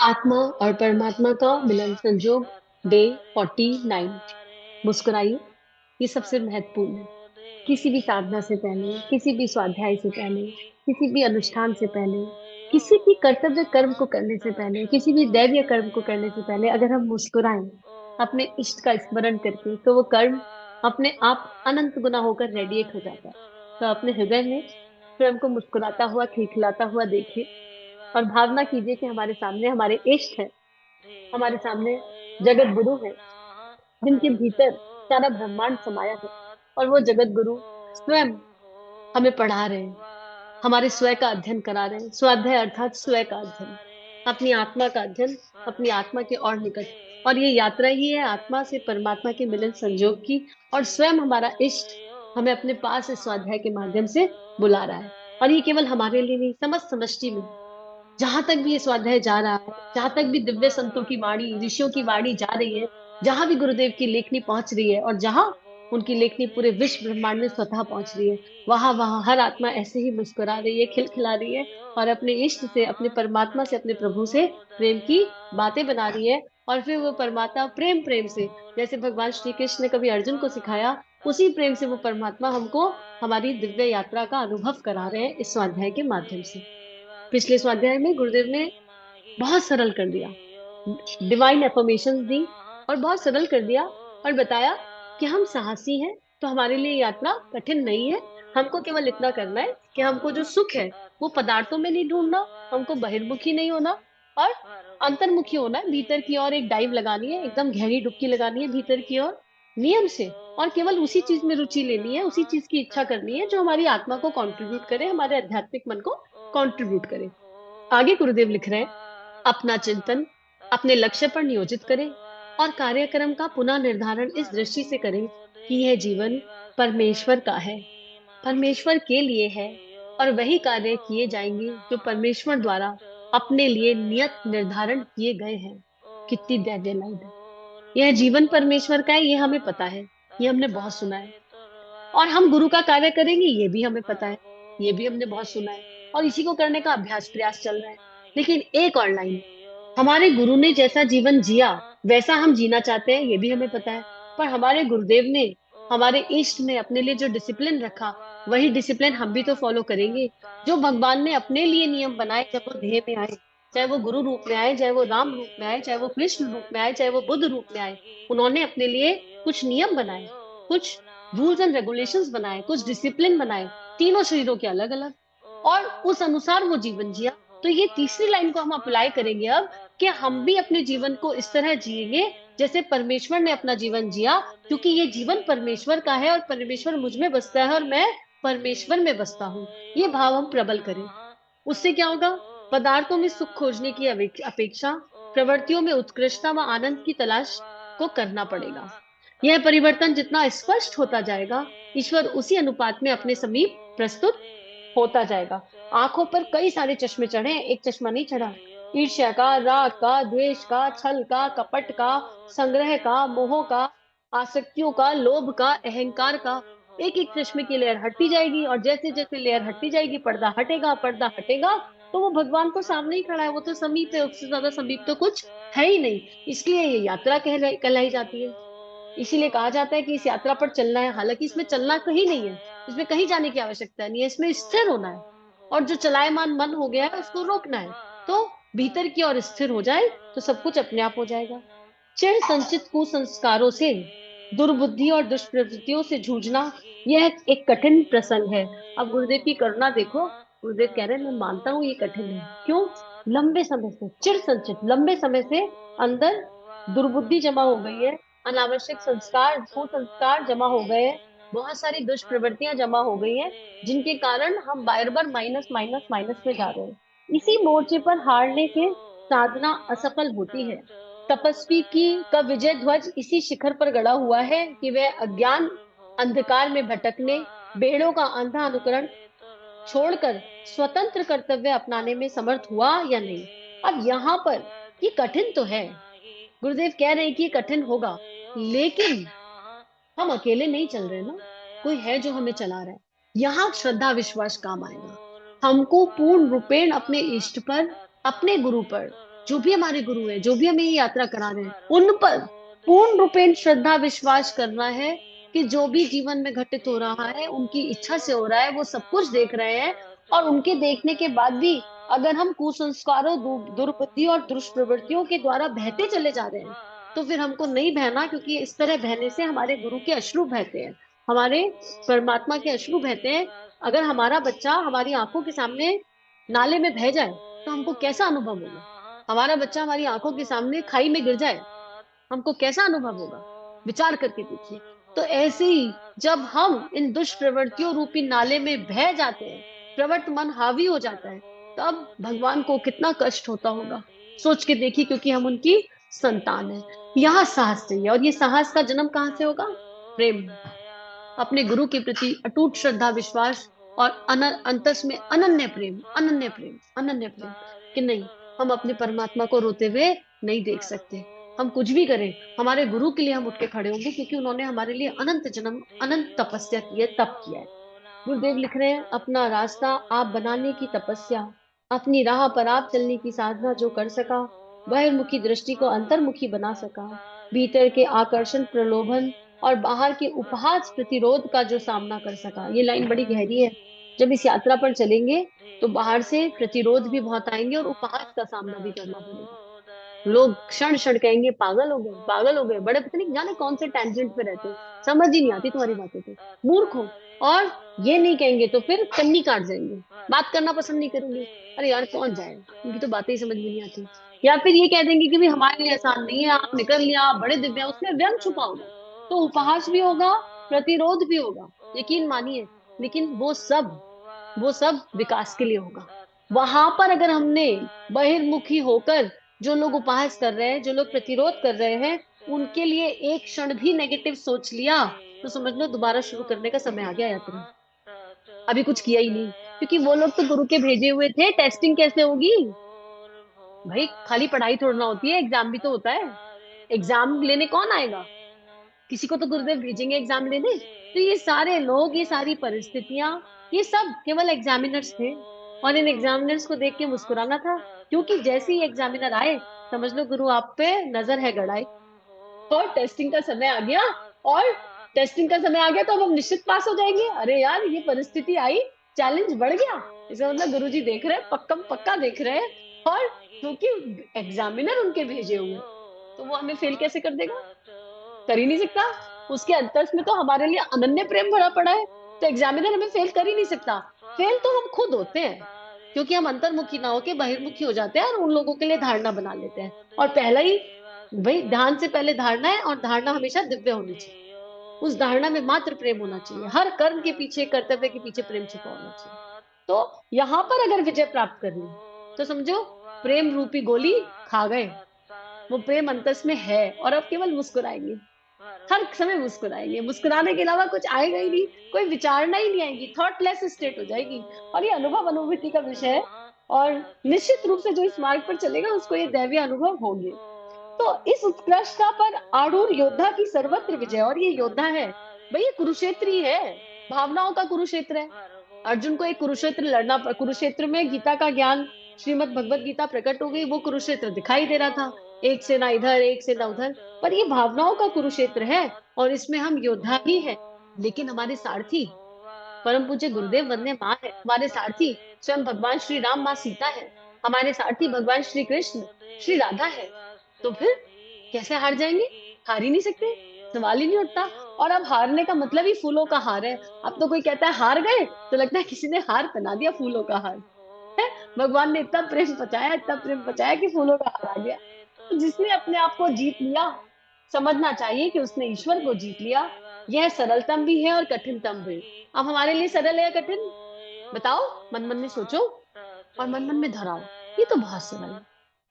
आत्मा और परमात्मा का मिलन संजोग डे 49। मुस्कुराइए। ये सबसे महत्वपूर्ण है। किसी भी साधना से पहले, किसी भी स्वाध्याय से पहले, किसी भी अनुष्ठान से पहले, किसी भी कर्तव्य कर्म को करने से पहले, किसी भी दैवीय कर्म को करने से पहले अगर हम मुस्कुराएं अपने इष्ट का स्मरण करके, तो वो कर्म अपने आप अनंत गुना होकर रेडिएट हो जाता है। तो अपने हृदय में स्वयं को मुस्कुराता हुआ, खिलखिलाता हुआ देखिए और भावना कीजिए कि हमारे सामने हमारे इष्ट है, हमारे सामने जगत गुरु है, जिनके भीतर सारा ब्रह्मांड समाया है। और वो जगत गुरु स्वयं हमें पढ़ा रहे हैं, हमारे स्वयं का अध्ययन करा रहे हैं। स्वाध्याय अर्थात स्वयं का अध्ययन, अपनी आत्मा का अध्ययन, अपनी आत्मा के और निकट। और ये यात्रा ही है आत्मा से परमात्मा के मिलन संजोग की। और स्वयं हमारा इष्ट हमें अपने पास इस स्वाध्याय के माध्यम से बुला रहा है। और ये केवल हमारे लिए नहीं, समस्त समष्टि में जहां तक भी ये स्वाध्याय जा रहा है, जहां तक भी दिव्य संतों की वाणी, ऋषियों की वाणी जा रही है, जहां भी गुरुदेव की लेखनी पहुंच रही है और जहां उनकी लेखनी पूरे विश्व ब्रह्मांड में स्वतः पहुंच रही है, वहां वहां हर आत्मा ऐसे ही मुस्कुरा रही है, खिलखिला रही है और अपने इष्ट से, अपने परमात्मा से, अपने प्रभु से प्रेम की बातें बना रही है। और फिर वो परमात्मा प्रेम प्रेम से, जैसे भगवान श्री कृष्ण ने कभी अर्जुन को सिखाया, उसी प्रेम से वो परमात्मा हमको हमारी दिव्य यात्रा का अनुभव करा रहे हैं इस स्वाध्याय के माध्यम से। पिछले स्वाध्याय में गुरुदेव ने बहुत सरल कर दिया, डिवाइन एफर्मेशन दी और बहुत सरल कर दिया और बताया कि हम साहसी हैं, तो हमारे लिए यात्रा कठिन नहीं है। हमको केवल इतना करना है कि हमको जो सुख है वो पदार्थों में नहीं ढूंढना, हमको बहिर्मुखी नहीं होना और अंतर्मुखी होना है। भीतर की ओर एक डाइव लगानी है, एकदम गहरी डुबकी लगानी है भीतर की ओर, नियम से। और केवल उसी चीज में रुचि लेनी है, उसी चीज की इच्छा करनी है जो हमारी आत्मा को कंट्रीब्यूट करे, हमारे आध्यात्मिक मन को कंट्रीब्यूट करे। आगे गुरुदेव लिख रहे हैं, अपना चिंतन अपने लक्ष्य पर नियोजित करें और कार्यक्रम का पुनः निर्धारण इस दृष्टि से करें कि यह जीवन परमेश्वर का है, परमेश्वर के लिए है और वही कार्य किए जाएंगे जो परमेश्वर द्वारा अपने लिए नियत निर्धारण किए गए हैं। कितनी दैव्य लाइन है। यह जीवन परमेश्वर का है, ये हमें पता है, ये हमने बहुत सुना है। और हम गुरु का कार्य करेंगे, ये भी हमें पता है, ये भी हमने बहुत सुना है और इसी को करने का अभ्यास प्रयास चल रहा है। लेकिन एक और लाइन, हमारे गुरु ने जैसा जीवन जिया वैसा हम जीना चाहते हैं, ये भी हमें पता है। पर हमारे गुरुदेव ने, हमारे इष्ट ने अपने लिए जो डिसिप्लिन रखा, वही डिसिप्लिन हम भी तो फॉलो करेंगे। जो भगवान ने अपने लिए नियम बनाए जब वो देह में आए, चाहे वो गुरु रूप में आए, चाहे वो राम रूप में आए, चाहे वो कृष्ण रूप में आए, चाहे वो बुद्ध रूप में आए, उन्होंने अपने लिए कुछ नियम बनाए, कुछ रूल्स एंड रेगुलेशंस बनाए, कुछ डिसिप्लिन बनाए, तीनों शरीरों के अलग अलग, और उस अनुसार वो जीवन जिया। तो ये तीसरी लाइन को हम अप्लाई करेंगे अब, कि हम भी अपने जीवन को इस तरह जिएंगे जैसे परमेश्वर ने अपना जीवन जिया, क्योंकि ये जीवन परमेश्वर का है और परमेश्वर मुझ में बसता है और मैं परमेश्वर में बसता हूँ। ये भाव हम प्रबल करें। उससे क्या होगा? पदार्थों में सुख खोजने की अपेक्षा प्रवृत्तियों में उत्कृष्टता व आनंद की तलाश को करना पड़ेगा। यह परिवर्तन जितना स्पष्ट होता जाएगा, ईश्वर उसी अनुपात में अपने समीप प्रस्तुत होता जाएगा। आंखों पर कई सारे चश्मे चढ़े हैं, एक चश्मा नहीं चढ़ा। ईर्ष्या का, राग का, द्वेष का, छल का, कपट का, संग्रह का, मोह का, आसक्तियों का, लोभ का, अहंकार का, एक एक चश्मे की लेयर हटती जाएगी और जैसे जैसे लेयर हटती जाएगी, पर्दा हटेगा, पर्दा हटेगा, तो वो भगवान को सामने ही खड़ा है, वो तो समीप है, उससे ज्यादा समीप तो कुछ है ही नहीं। इसलिए ये यात्रा कहलाई जाती है। इसीलिए कहा जाता है कि इस यात्रा पर चलना है। हालांकि इसमें चलना कहीं नहीं है, इसमें कहीं जाने की आवश्यकता नहीं है, इसमें स्थिर होना है। और जो चलायमान मन हो गया है उसको रोकना है। तो भीतर की ओर स्थिर हो जाए तो सब कुछ अपने आप हो जाएगा। चिर संचित कुसंस्कारों से, दुर्बुद्धि और दुष्प्रवृत्तियों से जूझना, यह एक कठिन प्रसंग है। अब गुरुदेव की करुणा देखो। गुरुदेव कह रहे हैं मैं मानता हूं ये कठिन है। क्यों? लंबे समय से चिर संचित, लंबे समय से अंदर दुर्बुद्धि जमा हो गई है, अनावश्यक संस्कार, कुसंस्कार जमा हो गए हैं, बहुत सारी दुष्प्रवृत्तियां जमा हो गई हैं, जिनके कारण हम बार बार माइनस माइनस माइनस में जा रहे हैं। इसी मोर्चे पर हारने के साधना असफल होती है। तपस्वी की का विजय ध्वज इसी शिखर पर गड़ा हुआ है कि वह अज्ञान अंधकार में भटकने, बेड़ों का अंधा अनुकरण छोड़कर स्वतंत्र कर्तव्य अपनाने में समर्थ हुआ या नहीं। अब यहाँ पर ये कठिन तो है, गुरुदेव कह रहे हैं कि ये कठिन होगा, लेकिन हम अकेले नहीं चल रहे ना, कोई है जो हमें चला रहा है। यहाँ श्रद्धा विश्वास काम आएगा। हमको पूर्ण रूपेण अपने इष्ट पर, अपने गुरु पर जो भी हमारे गुरु है, जो भी हमें ये यात्रा करा रहे हैं, उन पर पूर्ण रूपेण श्रद्धा विश्वास करना है कि जो भी जीवन में घटित हो रहा है उनकी इच्छा से हो रहा है, वो सब कुछ देख रहे हैं। और उनके देखने के बाद भी अगर हम कुसंस्कारों, दुर्बुद्धि और दुष्प्रवृत्तियों के द्वारा बहते चले जा रहे हैं, तो फिर हमको नहीं बहना, क्योंकि इस तरह बहने से हमारे गुरु के अश्रु बहते हैं, हमारे परमात्मा के अश्रु बहते हैं। अगर हमारा बच्चा हमारी आंखों के सामने नाले में बह जाए, तो हमको कैसा अनुभव होगा? हमारा बच्चा हमारी आंखों के सामने खाई में गिर जाए, हमको कैसा अनुभव होगा? विचार करके देखिए। तो ऐसे ही जब हम इन दुष्प्रवृत्तियों रूपी नाले में बह जाते हैं, प्रवृत्त मन हावी हो जाता है, तब भगवान को कितना कष्ट होता होगा, सोच के देखिए, क्योंकि हम उनकी संतान है। यहाँ साहस चाहिए, और ये साहस का जन्म कहाँ से होगा? प्रेम, अपने गुरु के प्रति अटूट श्रद्धा विश्वास और अंतस में अनन्य प्रेम, अनन्य प्रेम, अनन्य प्रेम, कि नहीं, हम अपने परमात्मा को रोते हुए नहीं देख सकते। हम कुछ भी करें, हमारे गुरु के लिए हम उठ के खड़े होंगे, क्योंकि उन्होंने हमारे लिए अनंत जन्म, अनंत तपस्या की है, तप किया है। गुरुदेव लिख रहे हैं, अपना रास्ता आप बनाने की तपस्या, अपनी राह पर आप चलने की साधना जो कर सका, बहिर्मुखी दृष्टि को अंतर्मुखी बना सका, भीतर के आकर्षण प्रलोभन और बाहर के उपहास प्रतिरोध का जो सामना कर सका। ये लाइन बड़ी गहरी है। जब इस यात्रा पर चलेंगे, तो बाहर से प्रतिरोध भी बहुत आएंगे और उपहास का सामना भी करना पड़ेगा। लोग क्षण क्षण कहेंगे, पागल हो गए, पागल हो गए, बड़े पता नहीं जाने कौन से टेंजेंट पे रहते हो, समझ ही नहीं आती तुम्हारी बातें, तो मूर्ख हो। और ये नहीं कहेंगे तो फिर कन्नी काट जाएंगे, बात करना पसंद नहीं करेंगे। अरे यार कौन जाएगा, उनकी तो बातें ही समझ में नहीं आती। या फिर ये कह देंगे कि भाई हमारे लिए आसान नहीं है, आप निकल लिया, आप बड़े दिव्य हैं, उसमें व्यंग छुपा होगा। तो उपहास भी होगा, प्रतिरोध भी होगा, यकीन मानिए। लेकिन वो सब विकास के लिए होगा। वहां पर अगर हमने बहिर्मुखी होकर, जो लोग उपहास कर रहे हैं, जो लोग प्रतिरोध कर रहे हैं, उनके लिए एक क्षण भी नेगेटिव सोच लिया, तो समझ लो दोबारा शुरू करने का समय आ गया यात्रा। अभी कुछ किया ही नहीं, क्योंकि वो लोग तो गुरु के भेजे हुए थे। टेस्टिंग कैसे होगी भाई? खाली पढ़ाई थोड़ी ना होती है, एग्जाम भी तो होता है। एग्जाम लेने कौन आएगा? किसी को तो गुरुदेव भेजेंगे एग्जाम लेने। तो ये सारे लोग, ये सारी परिस्थितियां, ये सब केवल एग्जामिनर्स थे। और इन एग्जामिनर्स को देख के मुस्कुराना था, क्योंकि जैसे ही एग्जामिनर आए, समझ लो गुरु आप पे नजर है गड़ाई, और टेस्टिंग का समय आ गया। और टेस्टिंग का समय आ गया तो अब हम निश्चित पास हो जाएंगे। अरे यार ये परिस्थिति आई, चैलेंज बढ़ गया, इसका मतलब गुरु जी देख रहे हैं, पक्का पक्का देख रहे हैं। और क्योंकि एग्जामिनर उनके भेजे हुए हैं, तो वो हमें फेल कैसे कर देगा? कर ही नहीं सकता। उसके अंतस में तो हमारे लिए अनन्य प्रेम भरा पड़ा है, तो एग्जामिनर हमें फेल कर ही नहीं सकता। फेल तो हम खुद होते हैं, क्योंकि हम अंतर्मुखी ना होके बहिर्मुखी हो जाते हैं और उन लोगों के लिए धारणा बना लेते हैं। और पहला ही भाई, ध्यान से पहले धारणा है, और धारणा हमेशा दिव्य होनी चाहिए। उस धारणा में मात्र प्रेम होना चाहिए, हर कर्म के पीछे, कर्तव्य के पीछे प्रेम छिपा होना चाहिए। तो यहाँ पर अगर विजय प्राप्त करनी, तो समझो प्रेम रूपी गोली खा गए। वो प्रेम अंतस में है, और अब केवल मुस्कुराएंगे, हर समय मुस्कुराएंगे, मुस्कुराने के अलावा कुछ आएगा ही नहीं, कोई विचारणा ही नहीं आएगी, थॉटलेस स्टेट हो जाएगी। और ये अनुभव अनुभूति का विषय है, और निश्चित रूप से जो इस मार्ग पर चलेगा उसको ये दैवीय अनुभव होंगे। तो इस उत्कृष्टता पर आरूढ़ योद्धा की सर्वत्र विजय, और ये योद्धा है भाई, ये कुरुक्षेत्र ही है, भावनाओं का कुरुक्षेत्र है। अर्जुन को एक कुरुक्षेत्र लड़ना, कुरुक्षेत्र में गीता का ज्ञान, श्रीमद् भगवत गीता प्रकट हो गई, वो कुरुक्षेत्र दिखाई दे रहा था, एक सेना इधर, एक सेना उधर। पर ये भावनाओं का कुरुक्षेत्र है, और इसमें हम योद्धा ही है। लेकिन हमारे सारथी परम पूज्य गुरुदेव वंदे मां है, हमारे सारथी स्वयं भगवान श्री राम, माँ सीता है, हमारे सारथी भगवान श्री कृष्ण, श्री राधा है। तो फिर कैसे हार जाएंगे? हार ही नहीं सकते, सवाल ही नहीं उठता। और अब हारने का मतलब ही फूलों का हार है। अब तो कोई कहता है हार गए, तो लगता है किसी ने हार पहना दिया, फूलों का हार है। भगवान ने इतना प्रेम बचाया, इतना प्रेम बचाया कि फूलों का हार आ गया। तो जिसने अपने आप को जीत लिया, समझना चाहिए कि उसने ईश्वर को जीत लिया। यह सरलतम भी है और कठिनतम भी। अब हमारे लिए सरल है या कठिन? बताओ, मन मन में सोचो और मन मन में धराओ। ये तो बहुत सरल है,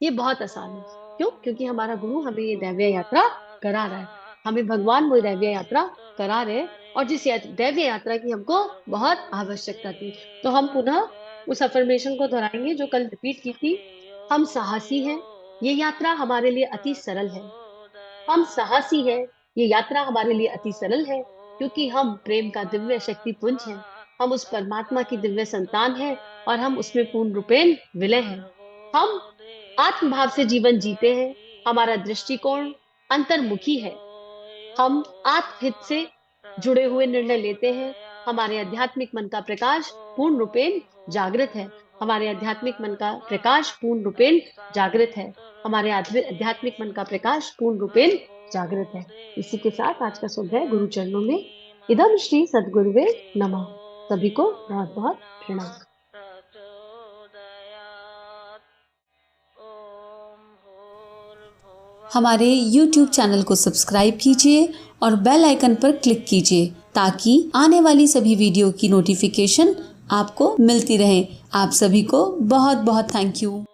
ये बहुत आसान है। क्यों? क्योंकि हमारा गुरु हमें ये दैवीय यात्रा करा रहा है, हमें भगवान वो दैवीय यात्रा करा रहे हैं। और जिस दैवीय यात्रा की हमको बहुत आवश्यकता थी, तो हम पुनः उस अफर्मेशन को दोहराएंगे जो कल रिपीट की थी। हम साहसी हैं, ये यात्रा हमारे लिए अति सरल है। हम साहसी हैं, ये यात्रा हमारे लिए अति सरल है, क्योंकि हम प्रेम का दिव्य शक्ति पुंज हैं। हम उस परमात्मा की दिव्य संतान हैं, और हम उसमें पूर्ण रूपेण विलय हैं। हम आत्मभाव से जीवन जीते हैं, हमारा दृष्टिकोण अंतर्मुखी है। हम आत्महित से जुड़े हुए निर्णय लेते हैं। हमारे आध्यात्मिक मन का प्रकाश पूर्ण रूपेण जागृत है। हमारे आध्यात्मिक मन का प्रकाश पूर्ण रूपेण जागृत है। हमारे आध्यात्मिक मन का प्रकाश पूर्ण रूपेण जागृत है। इसी के साथ आज का शुभ है गुरु चरणों में। इदम श्री सद्गुरुवे नमः। सभी को बहुत बहुत प्रणाम। हमारे YouTube चैनल को सब्सक्राइब कीजिए और बेल आइकन पर क्लिक कीजिए ताकि आने वाली सभी वीडियो की नोटिफिकेशन आपको मिलती रहे। आप सभी को बहुत बहुत थैंक यू।